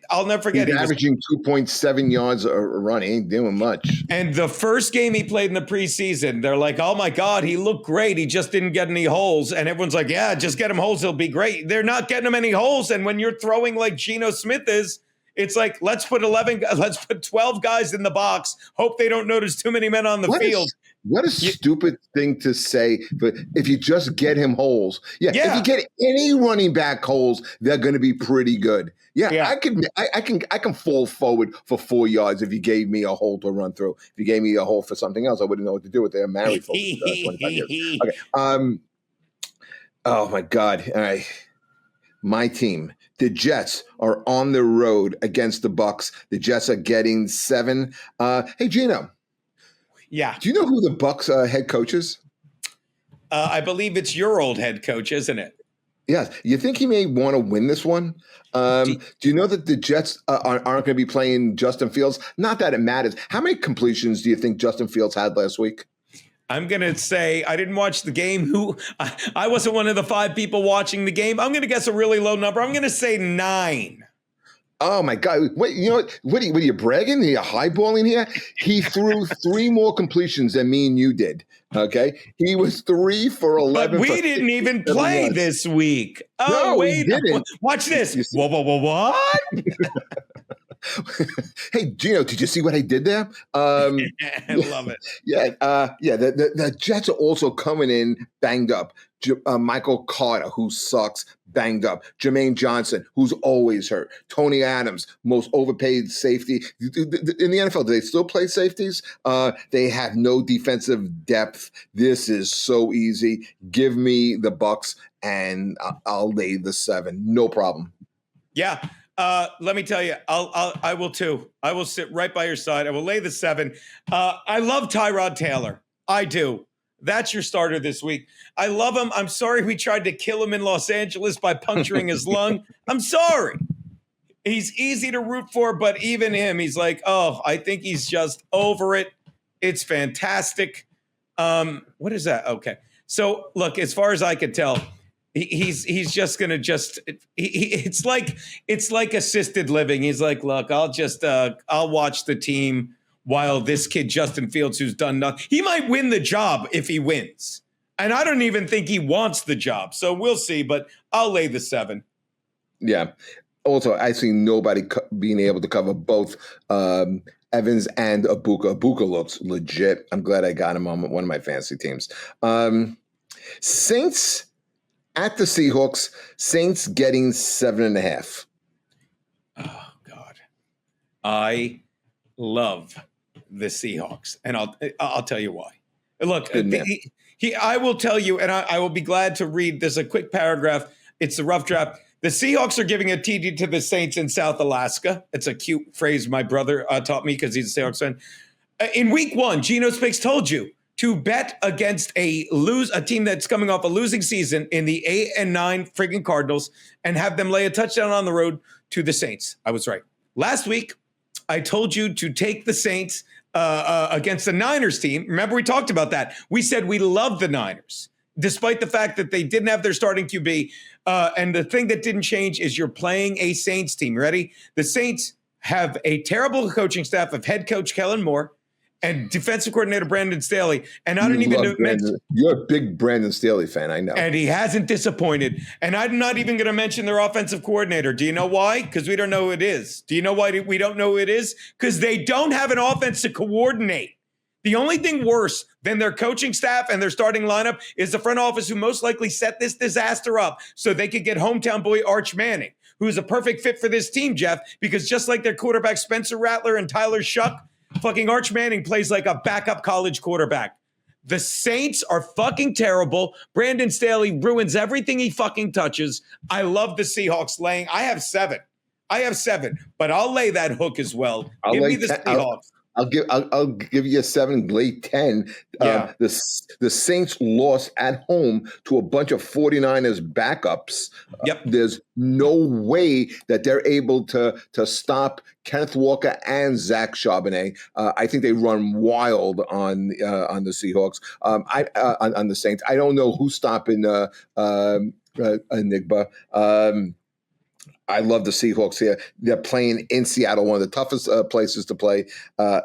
I'll never forget. He's averaging 2.7 yards a run. He ain't doing much. And the first game he played in the preseason, they're like, "Oh my God, he looked great. He just didn't get any holes." And everyone's like, "Yeah, just get him holes. He'll be great." They're not getting him any holes. And when you're throwing like Geno Smith is, It's like, let's put 12 guys in the box. Hope they don't notice too many men on the field. What a stupid thing to say. But if you just get him holes, if you get any running back holes, they're going to be pretty good. I can fall forward for 4 yards if you gave me a hole to run through. If you gave me a hole for something else, I wouldn't know what to do with it. I'm married for 25 years. Okay. Oh my God. All right. My team, the Jets, are on the road against the Bucs. The Jets are getting 7. Hey, Geno. Yeah. Do you know who the Bucs head coach is? I believe it's your old head coach, isn't it? Yes. You think he may want to win this one? Do you know that the Jets aren't going to be playing Justin Fields? Not that it matters. How many completions do you think Justin Fields had last week? I'm going to say I didn't watch the game. I wasn't one of the 5 people watching the game. I'm going to guess a really low number. I'm going to say 9. Oh, my God. Wait, you know what? What are you bragging? Are you highballing here? He threw 3 more completions than me and you did. Okay? He was 3 for 11. But we didn't even play this week. Oh, no, wait. We didn't. Watch this. What? Hey, Geno, did you see what I did there? I love it. The Jets are also coming in banged up. Michael Carter, who sucks, banged up. Jermaine Johnson, who's always hurt. Tony Adams, most overpaid safety. In the NFL, do they still play safeties? They have no defensive depth. This is so easy. Give me the Bucs, and I'll lay the 7. No problem. Yeah. Let me tell you, I will too. I will sit right by your side. I will lay the 7. I love Tyrod Taylor. I do. That's your starter this week. I love him. I'm sorry we tried to kill him in Los Angeles by puncturing his lung. I'm sorry. He's easy to root for, but even him, he's like, oh, I think he's just over it. It's fantastic. What is that? Okay. So look, as far as I could tell, he's just gonna it's like assisted living. He's like, look, I'll watch the team while this kid Justin Fields, who's done nothing, he might win the job if he wins, and I don't even think he wants the job. So we'll see, but I'll lay the 7. Yeah. Also, I see nobody being able to cover both Evans and Ibuka. Ibuka looks legit. I'm glad I got him on one of my fantasy teams. Saints at the Seahawks. Saints getting 7.5. Oh God, I love the Seahawks, and I'll tell you why. Look, I will tell you, and I will be glad to read. There's a quick paragraph. It's a rough draft. The Seahawks are giving a TD to the Saints in South Alaska. It's a cute phrase my brother taught me because he's a Seahawks fan. In week 1, Geno Spicks told you to bet against a team that's coming off a losing season in the 8-9 friggin' Cardinals and have them lay a touchdown on the road to the Saints. I was right. Last week, I told you to take the Saints against the Niners team. Remember, we talked about that. We said we love the Niners, despite the fact that they didn't have their starting QB. And the thing that didn't change is you're playing a Saints team. Ready? The Saints have a terrible coaching staff of head coach Kellen Moore and defensive coordinator Brandon Staley. And I don't even know. You're a big Brandon Staley fan, I know. And he hasn't disappointed. And I'm not even going to mention their offensive coordinator. Do you know why? Because we don't know who it is. Do you know why we don't know who it is? Because they don't have an offense to coordinate. The only thing worse than their coaching staff and their starting lineup is the front office, who most likely set this disaster up so they could get hometown boy Arch Manning, who is a perfect fit for this team, Jeff, because just like their quarterback Spencer Rattler and Tyler Shuck, fucking Arch Manning plays like a backup college quarterback. The Saints are fucking terrible. Brandon Staley ruins everything he fucking touches. I love the Seahawks laying. I have 7, but I'll lay that hook as well. Give me the Seahawks. I'll give you a 7, late 10. The Saints lost at home to a bunch of 49ers backups. Yep. There's no way that they're able to stop Kenneth Walker and Zach Charbonnet. I think they run wild on the Seahawks. On the Saints. I don't know who's stopping Enigma. I love the Seahawks here. They're playing in Seattle, one of the toughest places to play.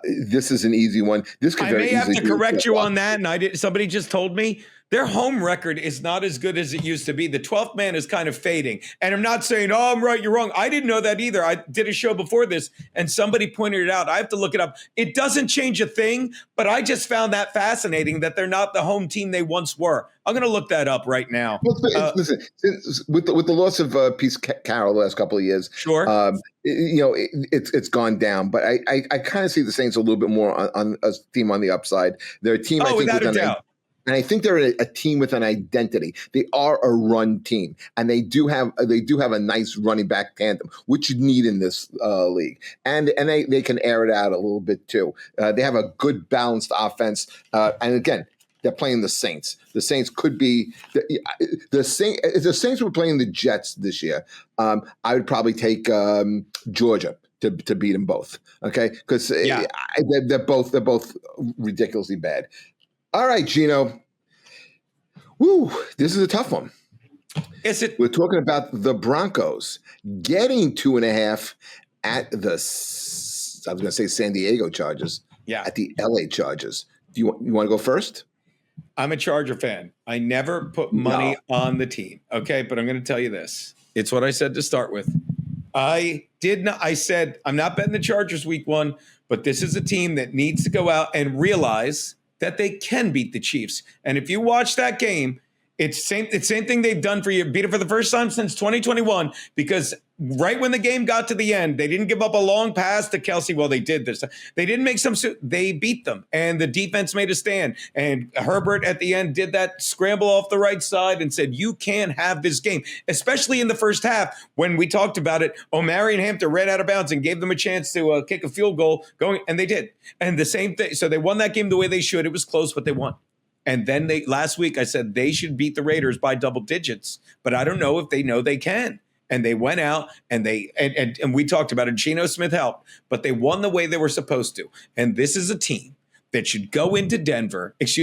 This is an easy one. This could I very may have easily to be correct you on that. And somebody just told me their home record is not as good as it used to be. The 12th man is kind of fading. And I'm not saying, oh, I'm right, you're wrong. I didn't know that either. I did a show before this and somebody pointed it out. I have to look it up. It doesn't change a thing, but I just found that fascinating that they're not the home team they once were. I'm going to look that up right now. Well, listen, with the loss of Pete Carroll the last couple of years, Sure. it's gone down. But I kind of see the Saints a little bit more on a team on the upside. They're a team, I think, without a doubt. And I think they're a team with an identity. They are a run team, and they do have a nice running back tandem, which you need in this league. And they can air it out a little bit too. They have a good balanced offense, and again, they're playing the Saints. The Saints could be the Saints. If the Saints were playing the Jets this year, I would probably take Georgia to beat them both. Okay, because they're both ridiculously bad. All right, Geno. Woo, this is a tough one. Is it? We're talking about the Broncos getting 2.5 at the, I was going to say San Diego Chargers. Yeah. At the LA Chargers. Do you want to go first? I'm a Charger fan. I never put money on the team. Okay, but I'm going to tell you this. It's what I said to start with. I said, I'm not betting the Chargers week 1, but this is a team that needs to go out and realize that they can beat the Chiefs. And if you watch that game, it's same thing they've done for you. Beat it for the first time since 2021, because right when the game got to the end, they didn't give up a long pass to Kelsey. Well, they did this. They didn't make they beat them, and the defense made a stand. And Herbert at the end did that scramble off the right side and said, you can't have this game, especially in the first half. When we talked about it, Omarion Hampton ran out of bounds and gave them a chance to kick a field goal going, and they did. And the same thing. So they won that game the way they should. It was close, but they won. And then last week I said they should beat the Raiders by double digits, but I don't know if they know they can. And they went out and and we talked about it. Geno Smith helped, but they won the way they were supposed to. And this is a team that should go into Denver. It's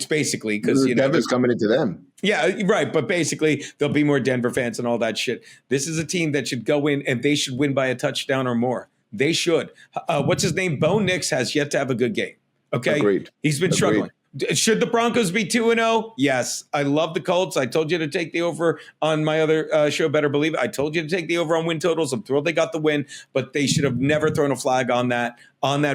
basically because Denver's coming into them. Yeah, right. But basically there'll be more Denver fans and all that shit. This is a team that should go in and they should win by a touchdown or more. They should. What's his name? Bo Nix has yet to have a good game. Okay. Agreed. He's been struggling. Should the Broncos be 2-0? Yes. I love the Colts. I told you to take the over on my other show, Better Believe It. I told you to take the over on win totals. I'm thrilled they got the win, but they should have never thrown a flag on that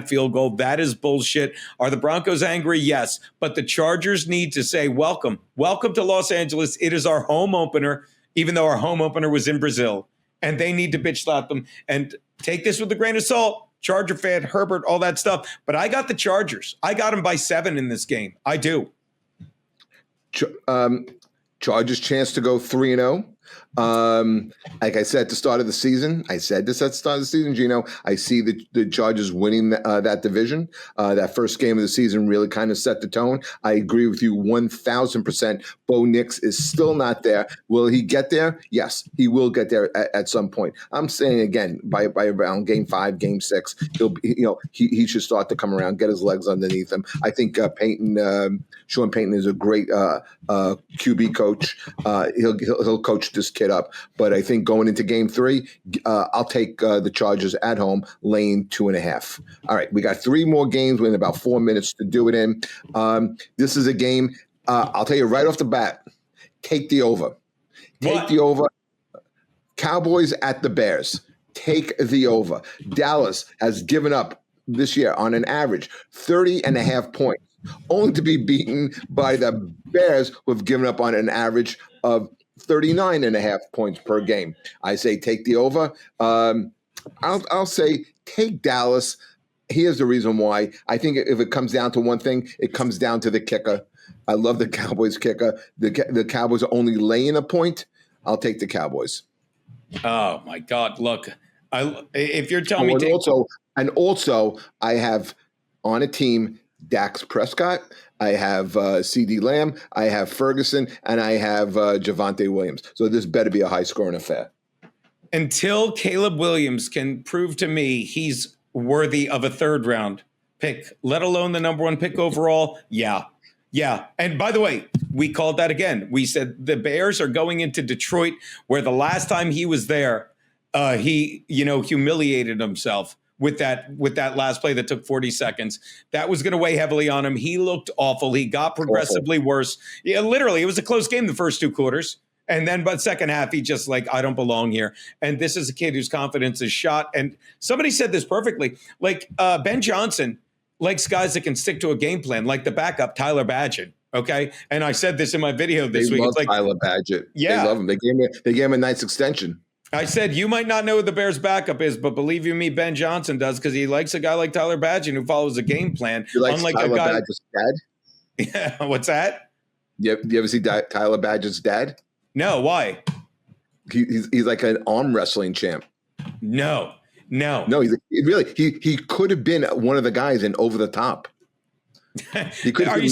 field goal. That is bullshit. Are the Broncos angry? Yes. But the Chargers need to say, welcome to Los Angeles. It is our home opener, even though our home opener was in Brazil. And they need to bitch slap them. And take this with a grain of salt. Charger fan, Herbert, all that stuff. But I got the Chargers. I got them by 7 in this game. I do. Chargers chance to go 3-0. Like I said at the start of the season, Geno, I see the Chargers winning that division. That first game of the season really kind of set the tone. I agree with you 1,000%. Bo Nix is still not there. Will he get there? Yes, he will get there at some point. I'm saying again, by around game 5, game 6, he should start to come around, get his legs underneath him. I think Sean Payton is a great QB coach. He'll coach this kid up. But I think going into game 3, I'll take the Chargers at home, laying 2.5. All right, we got 3 more games within about 4 minutes to do it in. This is a game, I'll tell you right off the bat, take the over. Take the over. Cowboys at the Bears. Take the over. Dallas has given up this year on an average 30.5 points, only to be beaten by the Bears, who have given up on an average of 39.5 points per game. I say take the over. I'll say take Dallas. Here's the reason why. I think if it comes down to one thing, it comes down to the kicker. I love the Cowboys kicker. The Cowboys are only laying a point. I'll take the Cowboys. Oh my God! Look, if you're telling me, also, I have on a team Dax Prescott. I have C.D. Lamb. I have Ferguson, and I have Javonte Williams. So this better be a high-scoring affair. Until Caleb Williams can prove to me he's worthy of a 3rd-round pick, let alone the number 1 pick overall, yeah. And by the way, we called that again. We said the Bears are going into Detroit, where the last time he was there, he humiliated himself with that last play that took 40 seconds. That was going to weigh heavily on him. He looked awful. He got progressively worse. Yeah, literally, it was a close game the first 2 quarters. And then, but second half, he just like, I don't belong here. And this is a kid whose confidence is shot. And somebody said this perfectly. Like Ben Johnson likes guys that can stick to a game plan, like the backup, Tyler Badgett. Okay. And I said this in my video this week. Love it's like Tyler Badgett. Yeah. They love him. They gave him a nice extension. I said, you might not know who the Bears backup is, but believe you me, Ben Johnson does, because he likes a guy like Tyler Badgett who follows a game plan. You like unlike Tyler a guy. Badgett's dad? Yeah, what's that? You ever see Tyler Badgett's dad? No, why? He's like an arm wrestling champ. No. He could have been one of the guys in Over the Top. Are you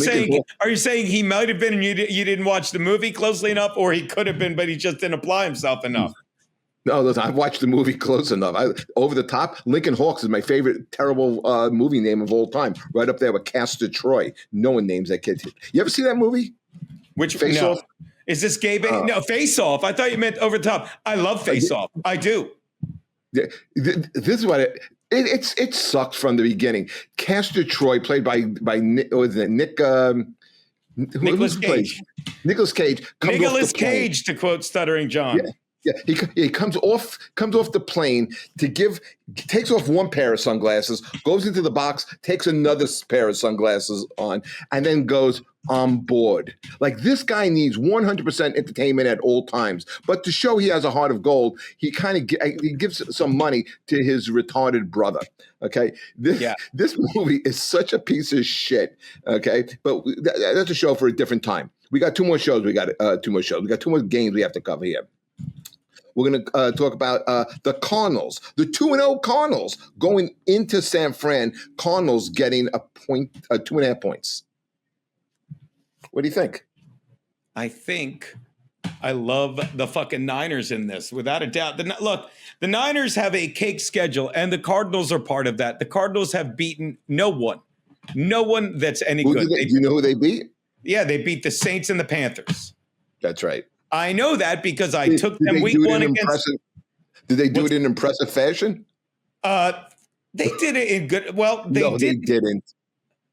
saying he might have been and you didn't watch the movie closely enough, or he could have been but he just didn't apply himself enough? No, listen, I've watched the movie close enough. Over the Top, Lincoln Hawks is my favorite terrible movie name of all time. Right up there with Castor Troy. No one names that kid. You ever see that movie? Which Face Off? Is this gay? No, Face Off. I thought you meant Over the Top. I love Face Off. I do. This is what it sucked from the beginning. Castor Troy, played by Nicolas Cage. Nicolas Cage. Nicolas Cage, to quote Stuttering John. Yeah, he comes off the plane takes off one pair of sunglasses, goes into the box, takes another pair of sunglasses on, and then goes on board. Like, this guy needs 100% entertainment at all times. But to show he has a heart of gold, he gives some money to his retarded brother. Okay, this movie is such a piece of shit. Okay, but that's a show for a different time. We got 2 more shows. We got 2 more shows. We got 2 more games we have to cover here. We're going to talk about the Cardinals, the 2-0 Cardinals going into San Fran. Cardinals getting 2.5 points. What do you think? I think I love the fucking Niners in this, without a doubt. Look, the Niners have a cake schedule, and the Cardinals are part of that. The Cardinals have beaten no one that's any good. Do you know who they beat? Yeah, they beat the Saints and the Panthers. That's right. I know that because I took them week 1 against. Did they do it in impressive fashion? They did it in good. Well, they didn't.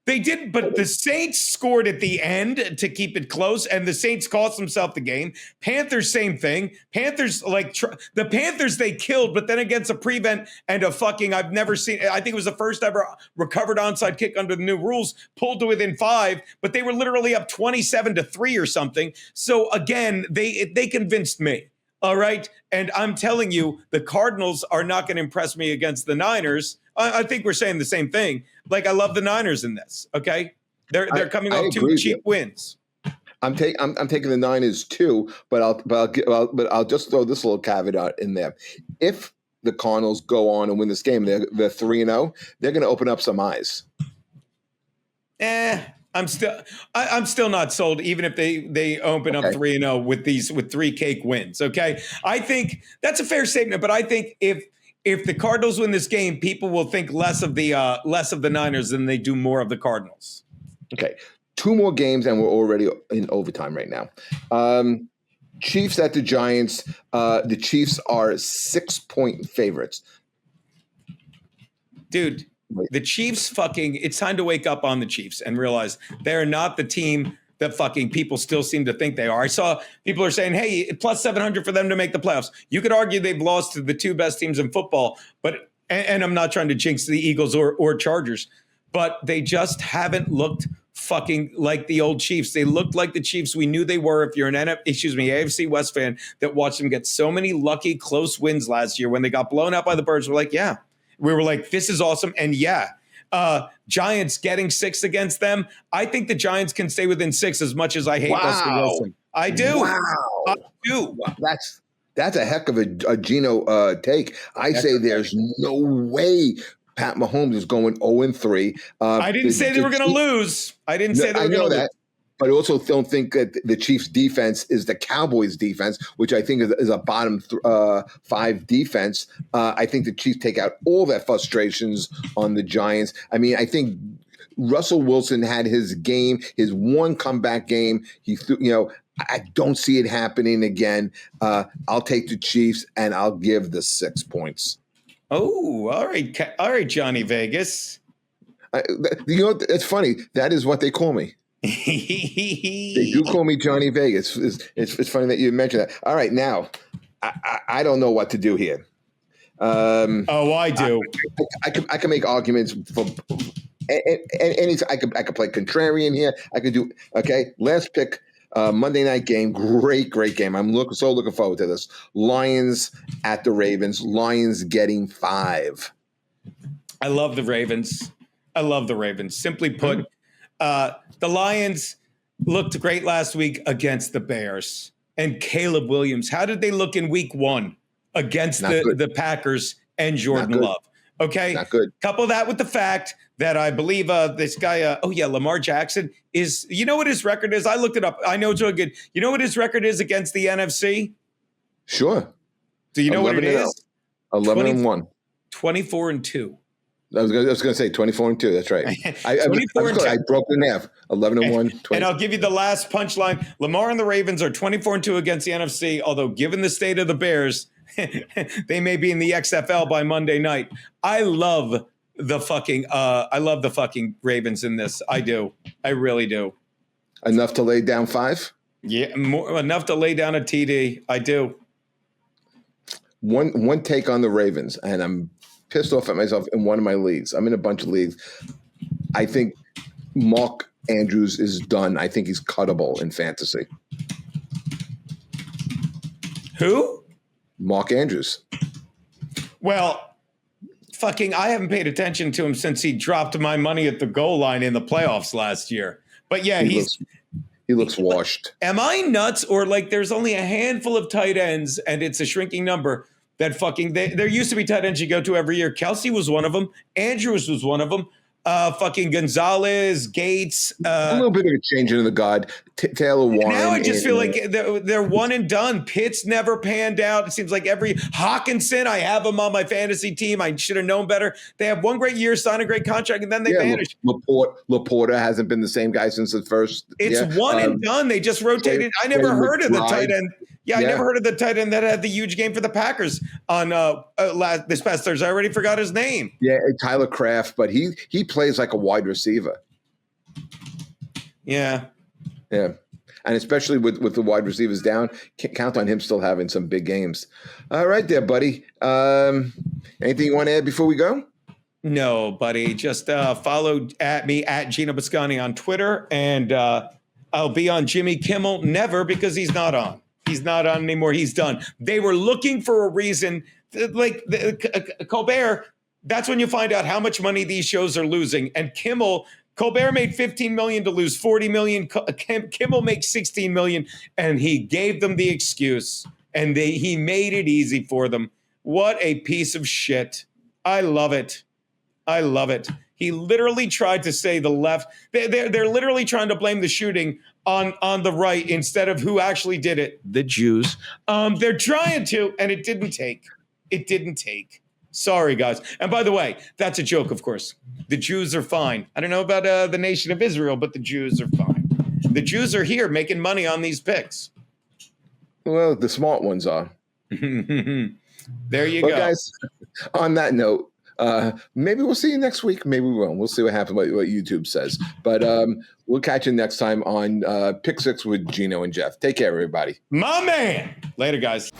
They did, but the Saints scored at the end to keep it close, and the Saints cost themselves the game. Panthers, same thing. Panthers, the Panthers they killed, but then against a prevent and a fucking, I've never seen, I think it was the first ever recovered onside kick under the new rules, pulled to within 5, but they were literally up 27-3 or something. So again, they convinced me. All right. And I'm telling you, the Cardinals are not going to impress me against the Niners. I think we're saying the same thing. Like, I love the Niners in this. Okay. They're coming off 2 cheap wins. I'm taking the Niners too, but I'll just throw this little caveat in there. If the Cardinals go on and win this game, they're 3-0, they're going to open up some eyes. I'm still not sold, even if they open up 3-0 with 3 cake wins. Okay, I think that's a fair statement, but I think if the Cardinals win this game, people will think less of the Niners than they do more of the Cardinals. Okay, 2 more games, and we're already in overtime right now. Chiefs at the Giants. The Chiefs are 6-point favorites. Dude. The Chiefs it's time to wake up on the Chiefs and realize they're not the team that fucking people still seem to think they are. I saw people are saying, hey, plus 700 for them to make the playoffs. You could argue they've lost to the 2 best teams in football, and I'm not trying to jinx the Eagles or Chargers, but they just haven't looked fucking like the old Chiefs. They looked like the Chiefs we knew they were. If you're an AFC West fan that watched them get so many lucky close wins last year when they got blown out by the Birds, we're like, yeah. We were like, this is awesome. And Giants getting 6 against them. I think the Giants can stay within 6 as much as I hate Russell Wilson. I do. Wow. I do. Wow. That's a heck of a Geno take. I say there's no way Pat Mahomes is going 0-3. I didn't say they were going to lose. I didn't say they were going to lose. But I also don't think that the Chiefs' defense is the Cowboys' defense, which I think is a bottom 5 defense. I think the Chiefs take out all their frustrations on the Giants. I mean, I think Russell Wilson had his game, his one comeback game. He threw, I don't see it happening again. I'll take the Chiefs, and I'll give the 6 points. Oh, all right, Johnny Vegas. It's funny. That is what they call me. They do call me Johnny Vegas. It's funny that you mentioned that. All right, now I don't know what to do here. I do. I can make arguments for any. I could play contrarian here. I could do last pick. Monday night game, great game. I'm so looking forward to this. Lions at the Ravens. Lions getting 5. I love the Ravens. Simply put, the Lions looked great last week against the Bears. And Caleb Williams, how did they look in week 1 against the Packers and Jordan Love? Okay. Not good. Couple that with the fact that I believe this guy, Lamar Jackson is, you know what his record is? I looked it up. I know it's really good. You know what his record is against the NFC? Sure. Do you know what it is? 11-1. 24-2. I was going to say 24-2. That's right. I broke it in half. 11-1. And I'll give you the last punchline. Lamar and the Ravens are 24-2 against the NFC, although given the state of the Bears, they may be in the XFL by Monday night. I love the fucking Ravens in this. I do. I really do. Enough to lay down 5? Yeah, enough to lay down a TD. I do. One take on the Ravens, and I'm pissed off at myself in one of my leagues. I'm in a bunch of leagues. I think Mark Andrews is done. I think he's cuttable in fantasy. Who? Mark Andrews. Well, I haven't paid attention to him since he dropped my money at the goal line in the playoffs last year. But yeah, he looks washed. Am I nuts? Or there's only a handful of tight ends and it's a shrinking number that there used to be tight ends you go to every year. Kelsey was one of them. Andrews was one of them. Gonzalez, Gates. A little bit of a change into the guard. Taylor Warren. Now I just feel like they're one and done. Pitts never panned out. It seems like Hawkinson, I have him on my fantasy team. I should have known better. They have one great year, sign a great contract, and then they vanish. Laporta hasn't been the same guy since the first. It's one and done. They just rotated. I never heard of the tight end. Yeah, I never heard of the tight end that had the huge game for the Packers on this past Thursday. I already forgot his name. Yeah, Tyler Kraft, but he plays like a wide receiver. Yeah. Yeah. And especially with the wide receivers down, count on him still having some big games. All right there, buddy. Anything you want to add before we go? No, buddy. Just follow me at Geno Bisconte on Twitter, and I'll be on Jimmy Kimmel. Never, because he's not on. He's not on anymore. He's done. They were looking for a reason. Colbert, that's when you find out how much money these shows are losing. And Colbert made $15 million to lose $40 million. Kimmel makes $16 million, and he gave them the excuse, and he made it easy for them. What a piece of shit. I love it. He literally tried to say the left. They're literally trying to blame the shooting on the right instead of who actually did it, the Jews. They're trying to, and it didn't take. Sorry, guys. And by the way, that's a joke, of course. The Jews are fine. I don't know about the nation of Israel, but the Jews are fine. The Jews are here making money on these picks. Well, the smart ones are. There you go. Guys, on that note, maybe we'll see you next week. Maybe we won't. We'll see what happens, what YouTube says. But we'll catch you next time on Pick Six with Geno and Jeff. Take care, everybody. My man. Later, guys.